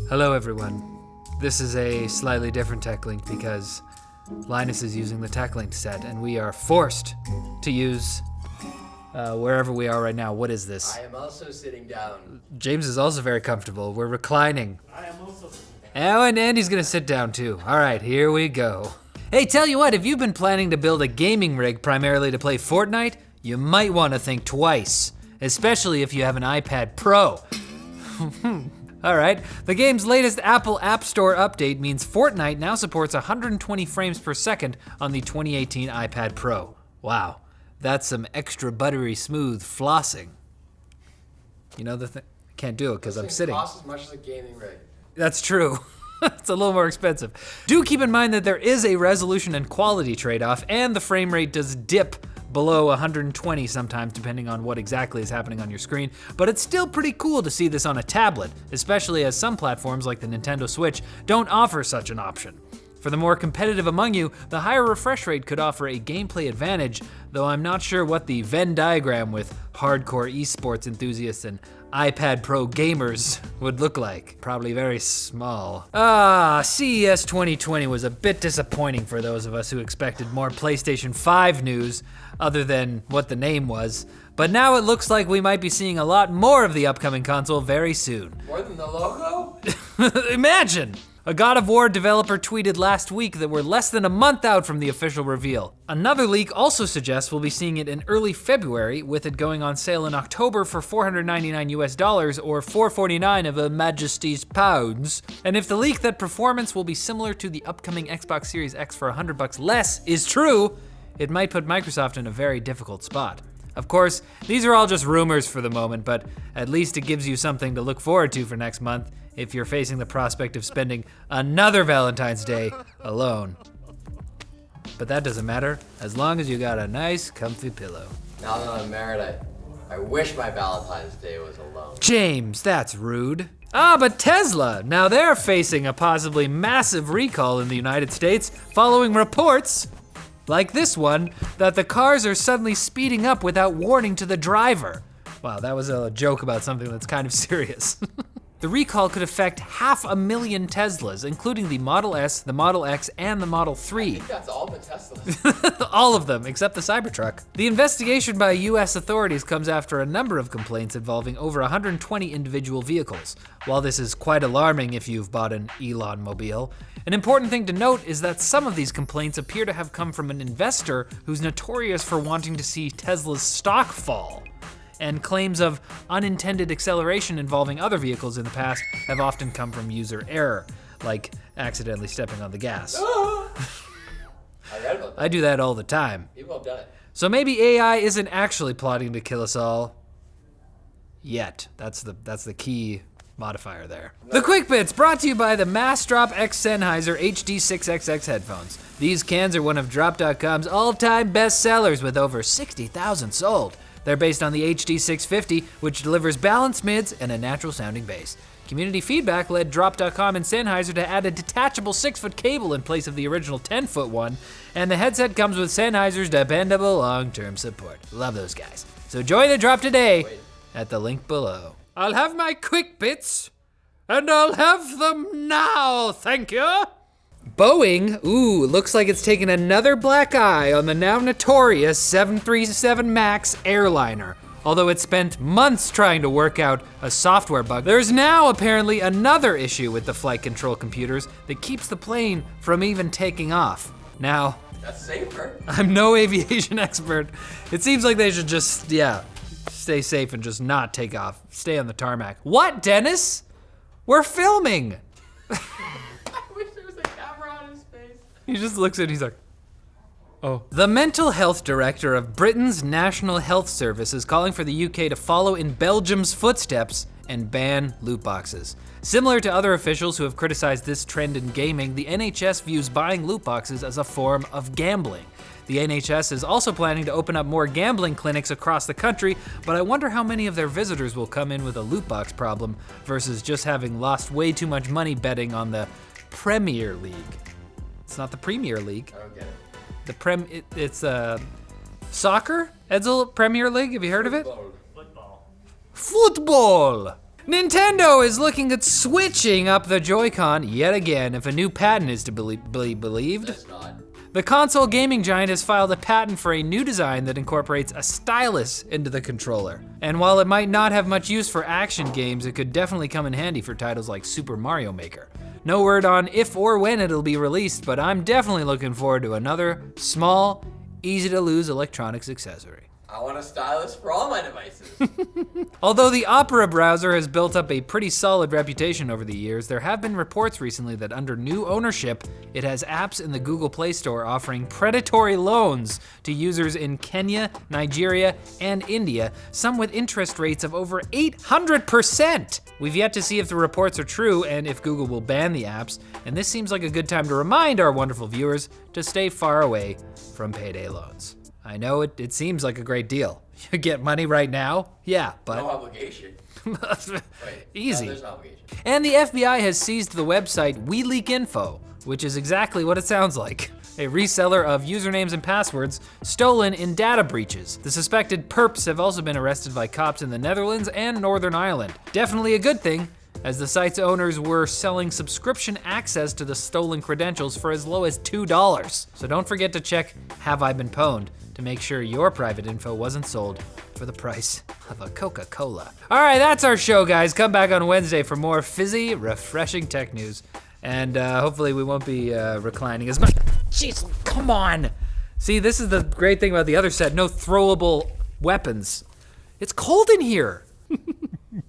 Hello everyone. This is a slightly different TechLink because Linus is using the TechLink set and we are forced to use wherever we are right now. What is this? I am also sitting down. James is also very comfortable. We're reclining. I am also sitting down. Oh, and Andy's gonna sit down too. All right, here we go. Hey, tell you what, if you've been planning to build a gaming rig primarily to play Fortnite, you might want to think twice, especially if you have an iPad Pro. All right, the game's latest Apple App Store update means Fortnite now supports 120 frames per second on the 2018 iPad Pro. Wow, that's some extra buttery smooth flossing. You know the thing? Can't do it because I'm sitting. Costs as much as a gaming rig. That's true. It's a little more expensive. Do keep in mind that there is a resolution and quality trade-off, and the frame rate does dip below 120 sometimes, depending on what exactly is happening on your screen, but it's still pretty cool to see this on a tablet, especially as some platforms like the Nintendo Switch don't offer such an option. For the more competitive among you, the higher refresh rate could offer a gameplay advantage, though I'm not sure what the Venn diagram with hardcore esports enthusiasts and iPad Pro gamers would look like. Probably very small. CES 2020 was a bit disappointing for those of us who expected more PlayStation 5 news, other than what the name was. But now it looks like we might be seeing a lot more of the upcoming console very soon. More than the logo? Imagine! A God of War developer tweeted last week that we're less than a month out from the official reveal. Another leak also suggests we'll be seeing it in early February, with it going on sale in October for $499 or $449 of Her Majesty's pounds. And if the leak that performance will be similar to the upcoming Xbox Series X for $100 less is true, it might put Microsoft in a very difficult spot. Of course, these are all just rumors for the moment, but at least it gives you something to look forward to for next month if you're facing the prospect of spending another Valentine's Day alone. But that doesn't matter, as long as you got a nice, comfy pillow. Now that I'm married, I wish my Valentine's Day was alone. James, that's rude. But Tesla, now they're facing a possibly massive recall in the United States following reports like this one, that the cars are suddenly speeding up without warning to the driver. Wow, that was a joke about something that's kind of serious. The recall could affect 500,000 Teslas, including the Model S, the Model X, and the Model 3. I think that's all the Teslas. All of them, except the Cybertruck. The investigation by US authorities comes after a number of complaints involving over 120 individual vehicles. While this is quite alarming if you've bought an Elon mobile, an important thing to note is that some of these complaints appear to have come from an investor who's notorious for wanting to see Tesla's stock fall. And claims of unintended acceleration involving other vehicles in the past have often come from user error, like accidentally stepping on the gas. I read about that. I do that all the time. People have done it. So maybe AI isn't actually plotting to kill us all yet. That's the key modifier there. The Quick Bits brought to you by the Massdrop X Sennheiser HD6XX headphones. These cans are one of Drop.com's all-time best sellers with over 60,000 sold. They're based on the HD650, which delivers balanced mids and a natural sounding bass. Community feedback led Drop.com and Sennheiser to add a detachable 6-foot cable in place of the original 10-foot one, and the headset comes with Sennheiser's dependable long-term support. Love those guys. So join the drop today at the link below. I'll have my Quick Bits, and I'll have them now, thank you. Boeing, looks like it's taken another black eye on the now notorious 737 MAX airliner. Although it spent months trying to work out a software bug, there's now apparently another issue with the flight control computers that keeps the plane from even taking off. Now, That's safer. I'm no aviation expert. It seems like they should just, stay safe and just not take off. Stay on the tarmac. What, Dennis? We're filming. I wish there was a camera on his face. He just looks at it, he's like, oh. The mental health director of Britain's National Health Service is calling for the UK to follow in Belgium's footsteps and ban loot boxes. Similar to other officials who have criticized this trend in gaming, the NHS views buying loot boxes as a form of gambling. The NHS is also planning to open up more gambling clinics across the country, but I wonder how many of their visitors will come in with a loot box problem versus just having lost way too much money betting on the Premier League. It's not the Premier League. I don't get it. It's soccer? Edsel, Premier League, have you heard of it? Football. Football! Nintendo is looking at switching up the Joy-Con yet again if a new patent is to be believed. That's not. The console gaming giant has filed a patent for a new design that incorporates a stylus into the controller. And while it might not have much use for action games, it could definitely come in handy for titles like Super Mario Maker. No word on if or when it'll be released, but I'm definitely looking forward to another small, easy to lose electronics accessory. I want a stylus for all my devices. Although the Opera browser has built up a pretty solid reputation over the years, there have been reports recently that under new ownership, it has apps in the Google Play Store offering predatory loans to users in Kenya, Nigeria, and India, some with interest rates of over 800%. We've yet to see if the reports are true and if Google will ban the apps, and this seems like a good time to remind our wonderful viewers to stay far away from payday loans. I know it seems like a great deal. You get money right now? Yeah, but... No obligation. Wait, easy. No, there's no obligation. And the FBI has seized the website WeLeakInfo, which is exactly what it sounds like. A reseller of usernames and passwords stolen in data breaches. The suspected perps have also been arrested by cops in the Netherlands and Northern Ireland. Definitely a good thing, as the site's owners were selling subscription access to the stolen credentials for as low as $2. So don't forget to check Have I Been Pwned to make sure your private info wasn't sold for the price of a Coca-Cola. All right, that's our show, guys. Come back on Wednesday for more fizzy, refreshing tech news. And hopefully we won't be reclining as much. Jeez, come on. See, this is the great thing about the other set, no throwable weapons. It's cold in here.